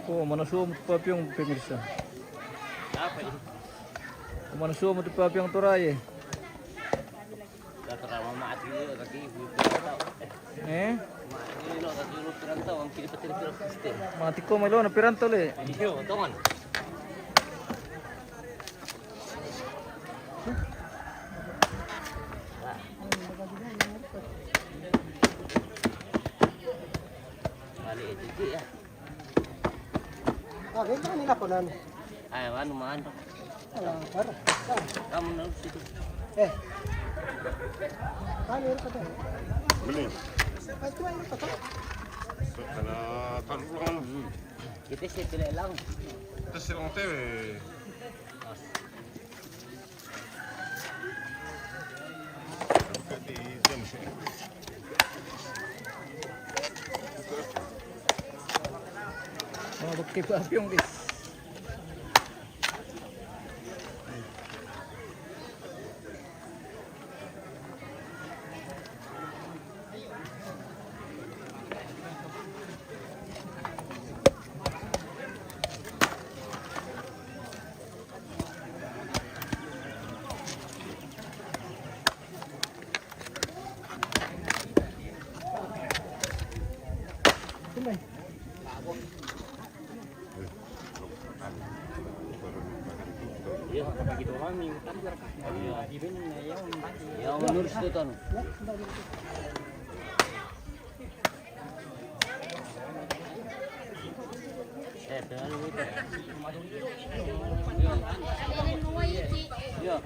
Oh, mana suam papyong pemirsa. Apa ini? Mana suam papyong toraye. Kata ramah mati kaki ibu. Mati lo kaki lu perantau ang kiri petir pasti. Mati ko may lo na piranto le. Iyo, tongan. Balik itu ya. Ah, ganyan kanina po nan. Ay, ano man. Para. Kamu na situ. Kanina pa tayo. Beli. Ay, tuwa yun pa to. Karena kan ulang Kita sih pilih lang. terus silang tewe. Di jam sini. Mga bukti papyong guys. Iya, kapag ito kami tanggar ka. Iya, ibin na yung mati. Yung nurse to ano. Pero ito. Iya.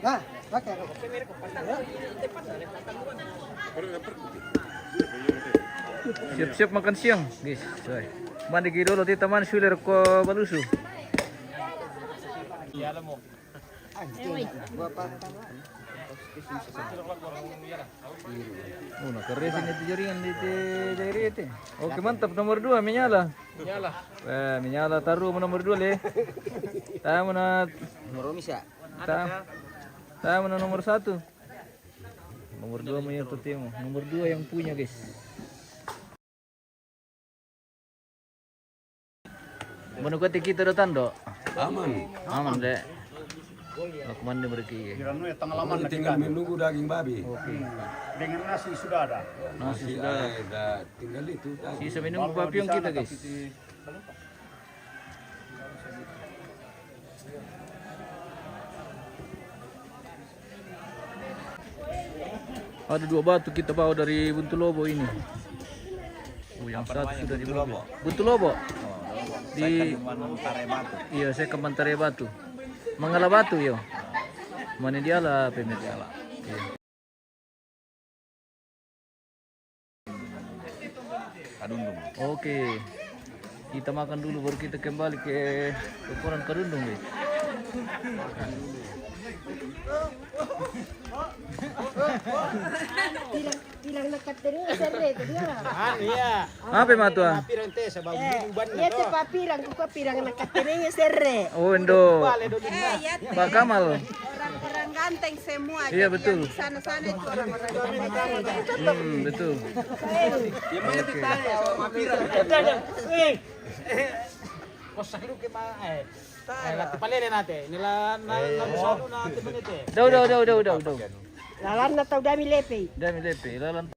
Ah, pakai. Siap-siap makan siang guys. Mandi dulu di taman sulir ko balusu. Oh, nakaresin itu jaringan di daerah itu. Oke, mantap. Nomor 2 menyala. Menyala taruh nomor 2 le. Tahu mana Moromisa. tahu mana nomor 1. Nomor 2 punya temo. Nomor 2 yang punya guys. Menurut kita datang dok. Aman deh. Kemana mereka? Kirano ya tengah lama Tinggal menunggu daging babi. Oke. dengan nasi sudah ada. Nasi sudah. Tinggal itu. Sisa minum papyong kita guys. Ada 2 batu kita bawa dari Buntulobo ini. Oh, yang satu sudah di mobil. Buntulobo. Di iya, saya ke Mantare Batu. Mangala Batu yo. Mana dia lah pemirsa. Iya. Kadundung. Oke. Kita makan dulu baru kita kembali ke Koran Kadundung guys. Bilang nakatering serre itu dia. Iya. Apa matua? Pirang teh sa bago uban Iya tuh papirang kuka pirang nakatering serre. Oh, Indo. Ya Pak Kamal. orang-orang ganteng semua. Iya, betul. Di sana-sana itu orang-orang ganteng. Betul. Yang mana ditanya sama pirang. Kosak lu ke mana? Lati palele nate. Nila na solo na timanete. Daw. Lalan na tau dami lepe. Dami lepe, lalan.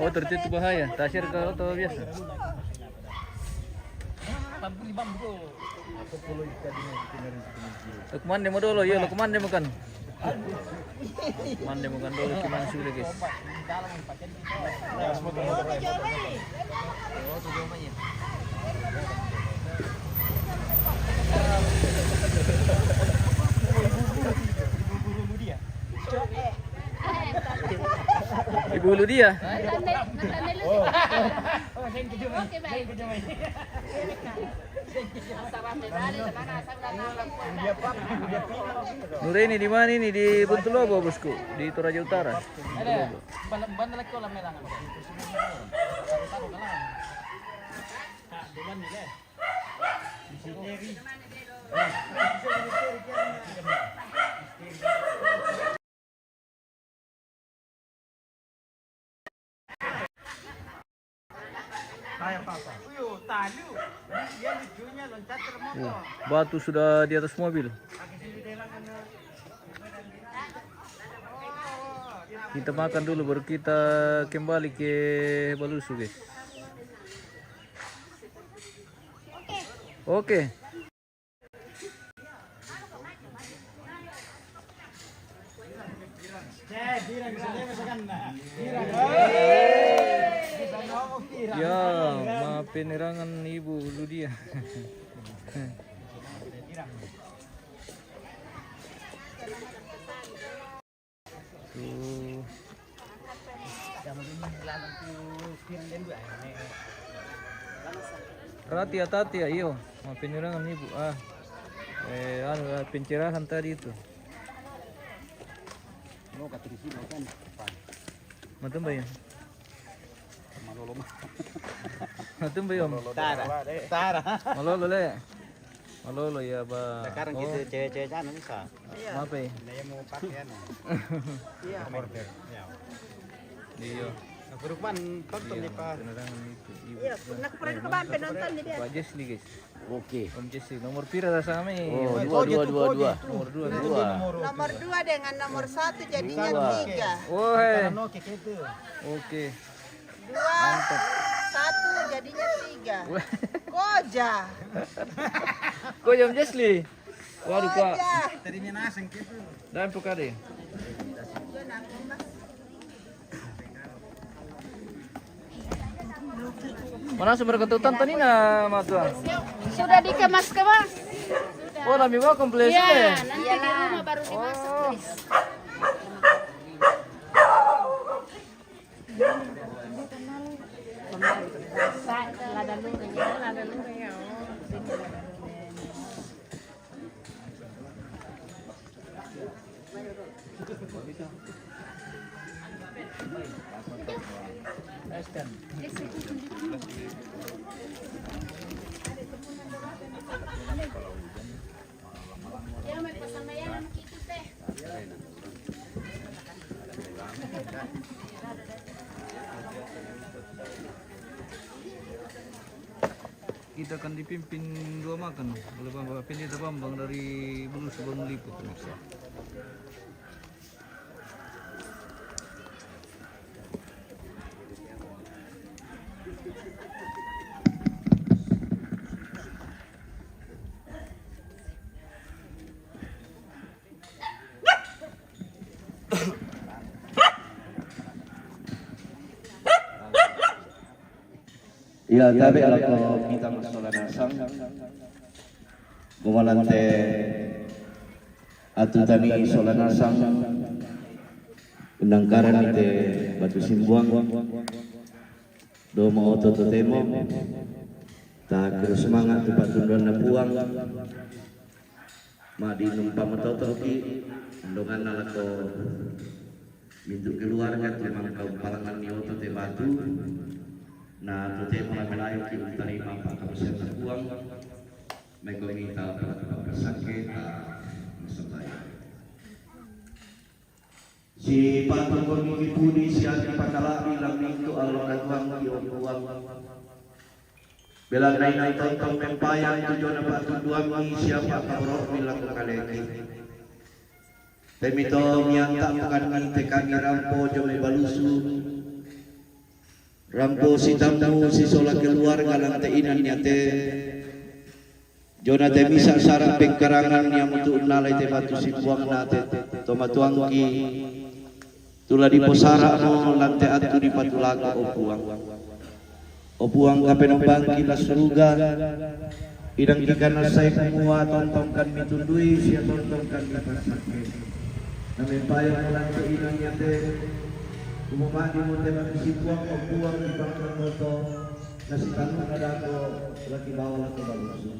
Oh, tertutup bahaya. Tasir kalau tahu biasa. Kemana mau dulu? Ya, kemana makan? Kemana makan dulu? Gimana sudah guys? Ibu lu dia. Oke baik. Nureni di mana ini? Di Buntulobo, bosku. Di Toraja Utara. Ada. Bandar lagi kolam melangan. Taruh kalah. Dengan ni deh. Batu sudah di atas mobil. Kita makan dulu baru kita kembali ke Balusu, guys. Oke. Ya, maafin erangan Ibu Ludia. Tuh. Hati-hati ya, iyo. Maafin erangan Ibu. Pencerahan tadi itu. Matem ba yan? Matem ba yun? Tara. Malolo le. Malolo ya ba? Sekarang gitu cewek-cewek sana bisa. Apa ya? Naya mau pakaian. Iya. Iyo. Nakurupan tonton nih Pak. Penerangan itu. Iya, pernah ke Bampe nonton nih dia. Pak Jesli, guys. Oke. Om Jesli nomor pira rasa kami? Oh, dua. Nomor 2. Nomor 2 dengan nomor 1 jadinya 3. Woi. Oke gitu. Oke. 2, 1 jadinya 3. Koja. Kok Om Jesli? Waduh, Pak. Koja. Tadinya naseng gitu. Dan pukade. Mana sumber ketutan tadi na matuan? Sudah dikemas-kemas. Oh, lami bawa komplit Iya, nanti di rumah baru dimasak, please. Lada lurenya. Ya, may pasamayan ang kita teh. Kita akan dipimpin dua makan oleh Bapak Pendeta Bambang dari Bulu Subang Liput, pemirsa. Ya, tabi alako kita masalah nasang, kumalante atutani solan nasang, penangkaran ite batu simbuang, do mau otot temo, tak terus semangat tempat tunduan napuang, madi numpang matotoki, ndongan alako mintu keluarga memang kaum palangan ni otot batu. Nah, tuti mulai melayu kita terima Pak Kapolsek Terbuang, meminta para pesakit, masalah. Si Pak Tunggu Pudi siapa pakala bilang itu Allah katuang diombuang. Bila naik tonton pempayang tujuan Pak Tunggu siapa kabrok bilang kaleki. Temito nyata pekan tekan rampo jome balusu. Rampo si tamu si sola keluarga lantai inan nyate Jona te bisa sarang pengkarangan yang untuk nalai te batu si buang nate toma tuangki tula di posara mo lantai atu di patulaga o buang kapenobang kila suruga idang ikan nasay semua tontonkan mitundui siya tontonkan di pasake namin payang lantai inan nyate Kumumani mo tayo magsipuang o buwang ibang moto na si Tanong Nadako laki bawal at baluso.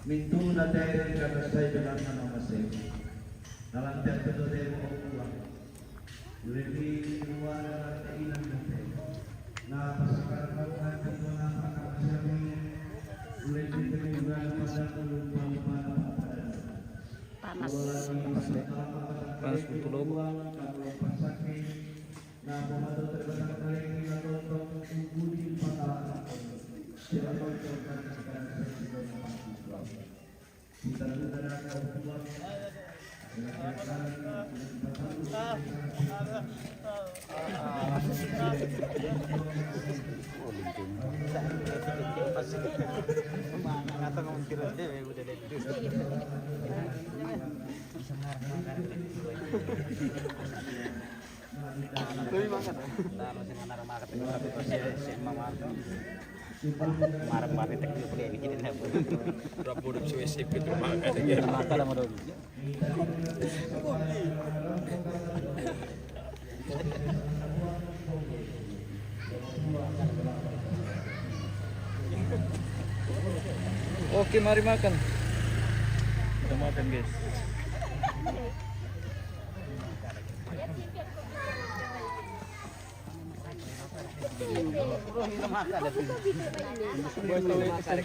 Mintu na tayo kata saya dalam nama masing. Dalam tiap itu tayo ulang. Lebih luar keinginan kita. Na pasakar kauan itu nama kami. Lebih keinginan pada ulun pada. Panas. Panas Buntu Lobo. Na pemadu terbesar kali kita tonton budi patah. Siapa tonton kita Marah-marah tek dia boleh bikin apa. Berapa udah suesip gitu makan. Makan lah modal. Oke, mari makan. Kita makan, guys.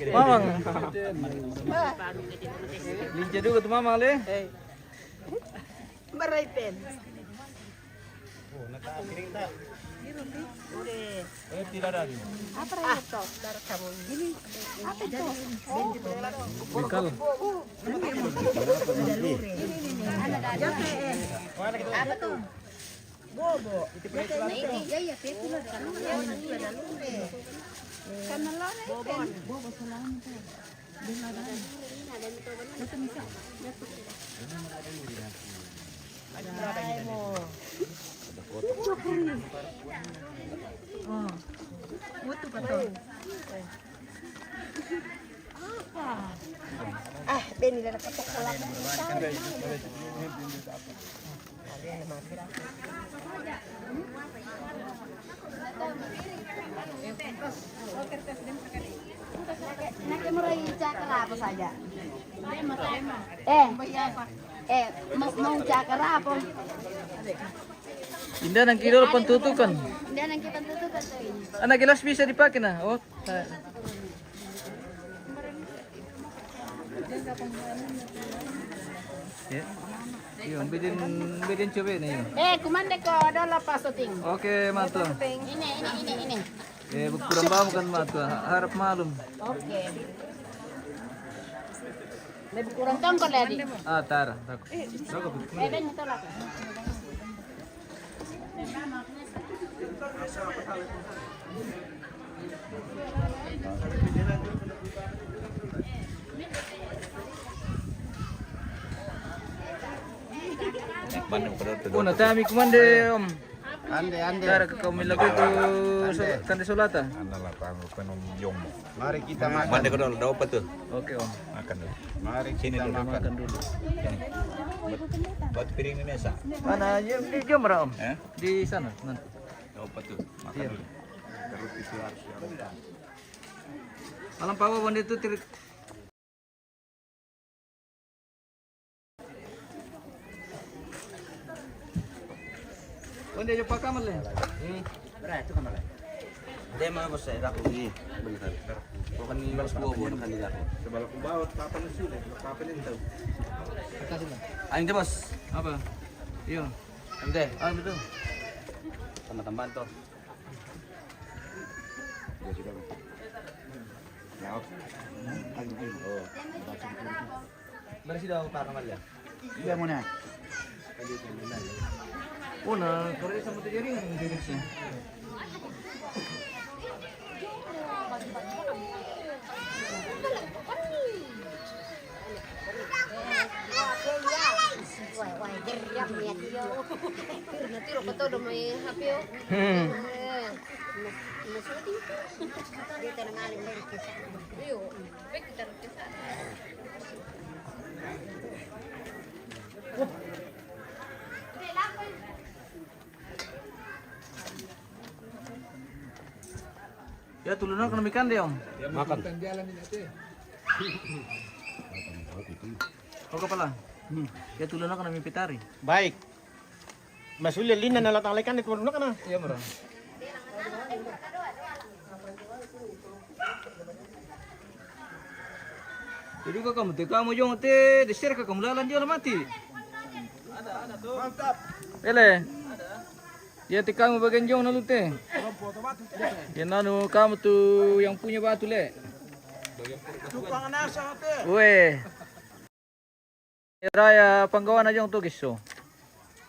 Mamang. Linca juga tuh Mamang le. Baraiten. Apa itu? Darah kamu ini. Apa itu? Bengkal. Apa tuh? Bobo. Iya, iya, itu lah kan. Karena lo nih. Bobo salam itu. Butuh betul. Ah, Beni dah dapat sekolah. Nak mulai cakar apa saja? Mas mau cakar apa? Indah nang kilo pentutukan. Dia nang kita tutup kan tuh. Anak gelas bisa dipakai nah. Oh. Ya. Yun, bidin coba nih. Kumande ko adalah pasuting. Oke, matu. Ini. Kurang paham kan matu. Harap malum. Oke. Lebih kurang tongkol lagi. Ah, tara. Ben itu lah. Oh, natami kumande om. Ande. Tara kami lagi tu kande solata. Analah kamu penom yom. Mari kita makan. Mandi kedol daw pa to. Oke om. Makan dulu. Mari Sini kita dulu makan. Makan dulu. Buat piring ini sa. Mana di jam berapa om? Eh? Di sana. Nanti. Daw pa to. Makan Iya. dulu. Perut itu harus yang Alam pawa wanda itu tirik. Wanda jumpa kamar le. Berat itu kamar. Dia mau bos saya aku ini. Bentar. Bukan ini balas buah kan di aku. Sebalak ubawat papan na sila. Papan nito. Kasih lah. Aing teh bos. Apa? Iya. Ente. Ah betul. Teman-teman tuh. Bersih dah utara kamar ya. Iya mana? Oh nah, kerja sama tu jaringan ini jenisnya. Wah, geram ya dia. Nanti lo kata udah main HP yo. Dia tenang alim dari kisah. Yo, baik kita kisah. Ya tulunan kena ikan deh om. Makan. Oh kepala. Ya tulan ako namin pitari. Baik. Masulia lina na latang lekan itu na kana. Iya bro. Jadi kok kamu jong te desir ka kamu lalan dia mati. Ada tuh. Mantap. Ele. Ya te kamu bagian jong nalu te. Ya nanu kamu tuh yang punya batu le. Tukang nasa te. Weh. Raya panggawan aja untuk giso.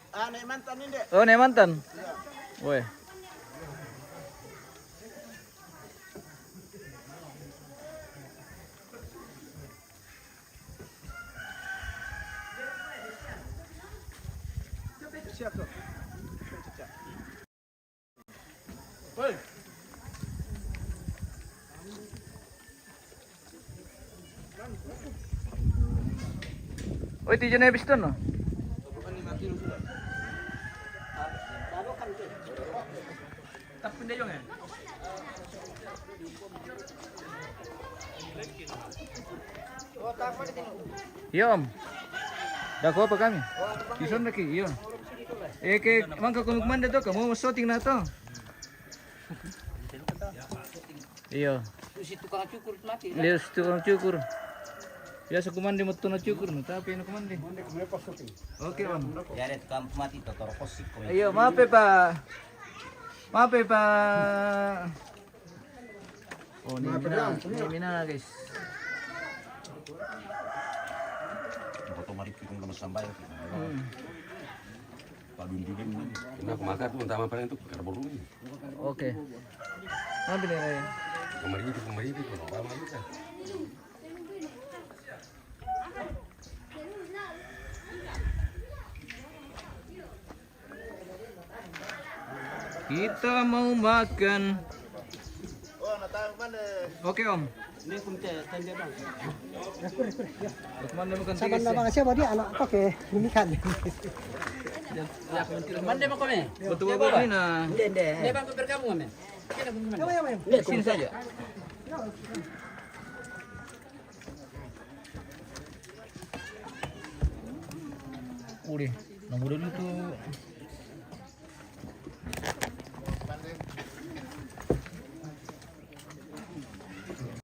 Ah, nek mantan ini. Oh, nih mantan. Weh. Siap tuh. Oh, itu jenis piston no? Tak pindah jong ya? Iya om. Dah kau apa kami? Piston lagi, iya. Ke mangka kung manda to, kamu shooting na to. Iya. Si tukang cukur mati. Lihat tukang cukur. Biasa kumandi mo to na cukur no, tapi ano kumandi. Oke om. Ya ada tukang mati totor kosik ko. Iya, maaf ya Pak. Maaf ya Pak. Oh, ini mina guys. Foto mari kita ngomong sampai. Padun-dun. Ini aku makan tuh, entah apa itu karbon ini. Oke. Nanti nih Raya. Kemarin itu, apa itu? Kita mau makan. Oh, natang mana? Oke om. Ini kumte tanda bang. Kumandi makan Saban tiga na mga siya ba di anak ko ke lumikan. Mande mo kami. Betul ini nah. Hindi bang kabar kamu kami. Sini saja. Udah, nomor dulu tuh